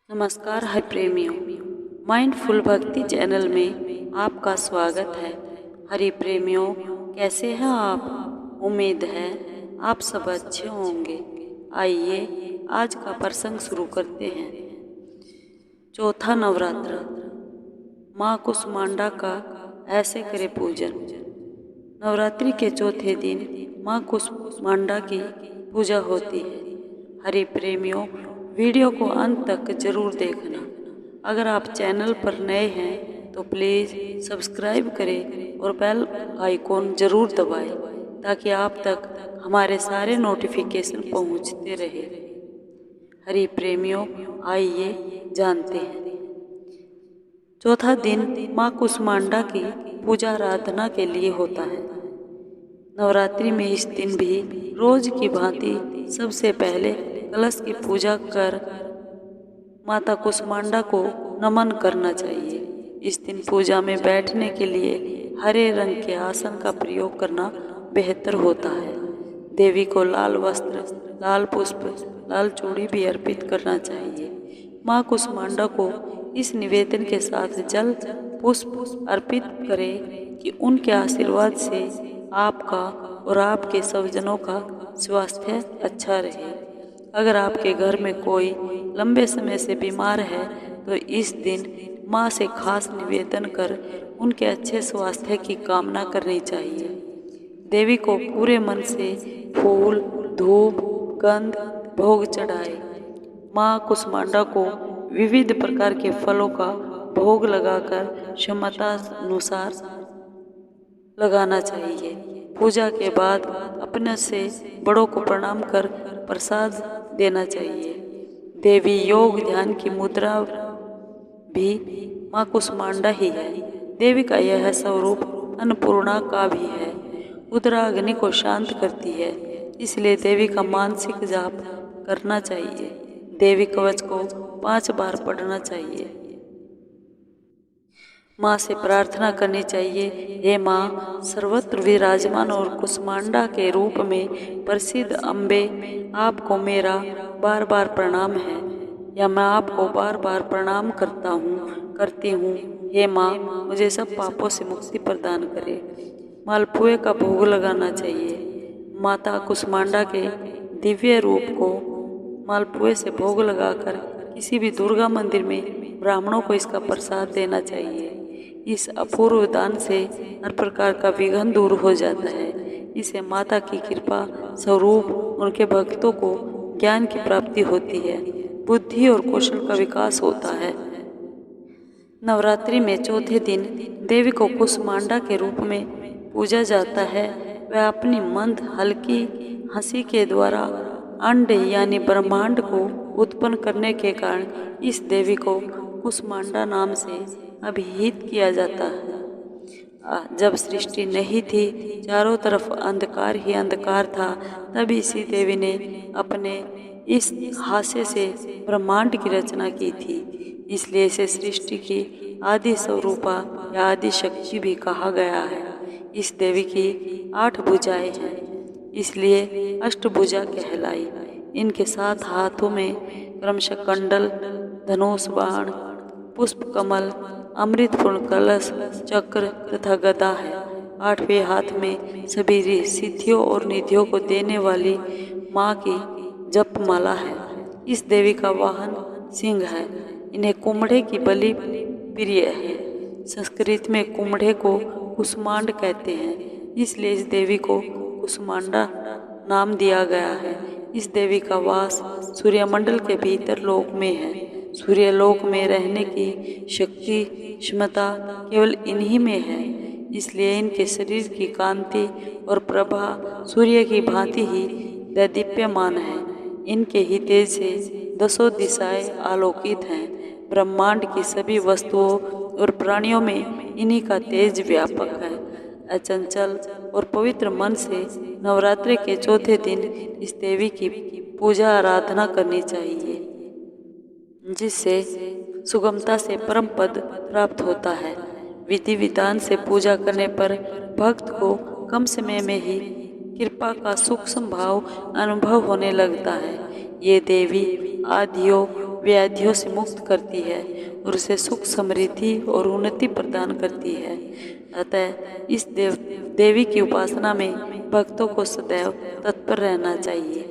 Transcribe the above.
नमस्कार है प्रेमियों, माइंडफुल भक्ति चैनल में आपका स्वागत है। हरि प्रेमियों, कैसे हैं आप? उम्मीद है आप सब अच्छे होंगे। आइए आज का प्रसंग शुरू करते हैं। चौथा नवरात्र, माँ कुसमांडा का ऐसे करे पूजन। नवरात्रि के चौथे दिन माँ कुसमांडा की पूजा होती है। हरि प्रेमियों, वीडियो को अंत तक जरूर देखना। अगर आप चैनल पर नए हैं तो प्लीज़ सब्सक्राइब करें और बेल आइकॉन जरूर दबाएं ताकि आप तक हमारे सारे नोटिफिकेशन पहुंचते रहे। हरि प्रेमियों, आइए जानते हैं। चौथा दिन माँ कुसमांडा की पूजा आराधना के लिए होता है। नवरात्रि में इस दिन भी रोज की भांति सबसे पहले कलश की पूजा कर माता कुसमांडा को नमन करना चाहिए। इस दिन पूजा में बैठने के लिए हरे रंग के आसन का प्रयोग करना बेहतर होता है। देवी को लाल वस्त्र, लाल पुष्प, लाल चूड़ी भी अर्पित करना चाहिए। माँ कुसमांडा को इस निवेदन के साथ जल पुष्प अर्पित करें कि उनके आशीर्वाद से आपका और आपके स्वजनों का स्वास्थ्य अच्छा रहे। अगर आपके घर में कोई लंबे समय से बीमार है तो इस दिन माँ से खास निवेदन कर उनके अच्छे स्वास्थ्य की कामना करनी चाहिए। देवी को पूरे मन से फूल, धूप, गंध, भोग चढ़ाए। माँ कुसमांडा को विविध प्रकार के फलों का भोग लगाकर क्षमता अनुसार लगाना चाहिए। पूजा के बाद अपने से बड़ों को प्रणाम कर प्रसाद देना चाहिए। देवी योग ध्यान की मुद्रा भी माँ कुसमांडा ही है। देवी का यह स्वरूप अन्नपूर्णा का भी है। उदरा अग्नि को शांत करती है, इसलिए देवी का मानसिक जाप करना चाहिए। देवी कवच को 5 बार पढ़ना चाहिए। माँ से प्रार्थना करनी चाहिए, हे माँ, सर्वत्र विराजमान और कुसमांडा के रूप में प्रसिद्ध अम्बे, आपको मेरा बार बार प्रणाम है, या मैं आपको बार बार प्रणाम करती हूँ। हे माँ, मुझे सब पापों से मुक्ति प्रदान करे। मालपुए का भोग लगाना चाहिए। माता कुसमांडा के दिव्य रूप को मालपुए से भोग लगाकर किसी भी दुर्गा मंदिर में ब्राह्मणों को इसका प्रसाद देना चाहिए। इस अपूर्व दान से हर प्रकार का विघ्न दूर हो जाता है। इसे माता की कृपा स्वरूप उनके भक्तों को ज्ञान की प्राप्ति होती है, बुद्धि और कौशल का विकास होता है। नवरात्रि में चौथे दिन देवी को कुसमांडा के रूप में पूजा जाता है। वह अपनी मंद हल्की हंसी के द्वारा अंड यानी ब्रह्मांड को उत्पन्न करने के कारण इस देवी को कुसमांडा नाम से अभिहित किया जाता है। जब सृष्टि नहीं थी, चारों तरफ अंधकार ही अंधकार था, तब इसी देवी ने अपने इस हास्य से ब्रह्मांड की रचना की थी। इसलिए इसे सृष्टि की आदि स्वरूपा या आदि शक्ति भी कहा गया है। इस देवी की 8 भुजाएं हैं, इसलिए अष्टभुजा कहलाई। इनके 7 हाथों में क्रमशः कंडल, धनुष, बाण, पुष्प कमल, अमृतपूर्ण कलश, चक्र तथा गदा है। 8वें हाथ में सभी सिद्धियों और निधियों को देने वाली माँ की जपमाला है। इस देवी का वाहन सिंह है। इन्हें कुम्हड़े की बलि प्रिय है। संस्कृत में कुम्हड़े को कुसमांड कहते हैं, इसलिए इस देवी को कुसमांडा नाम दिया गया है। इस देवी का वास सूर्यमंडल के भीतर लोक में है। सूर्यलोक में रहने की शक्ति क्षमता केवल इन्हीं में है, इसलिए इनके शरीर की कांति और प्रभा सूर्य की भांति ही दैदीप्यमान है। इनके ही तेज से 10 दिशाएं आलोकित हैं। ब्रह्मांड की सभी वस्तुओं और प्राणियों में इन्हीं का तेज व्यापक है। अचंचल और पवित्र मन से नवरात्रि के चौथे दिन इस देवी की पूजा आराधना करनी चाहिए, जिससे सुगमता से परम पद प्राप्त होता है। विधि विधान से पूजा करने पर भक्त को कम समय में ही कृपा का सूक्ष्म भाव अनुभव होने लगता है। ये देवी आदियों व्याधियों से मुक्त करती है और उसे सुख, समृद्धि और उन्नति प्रदान करती है। अतः इस देवी की उपासना में भक्तों को सदैव तत्पर रहना चाहिए।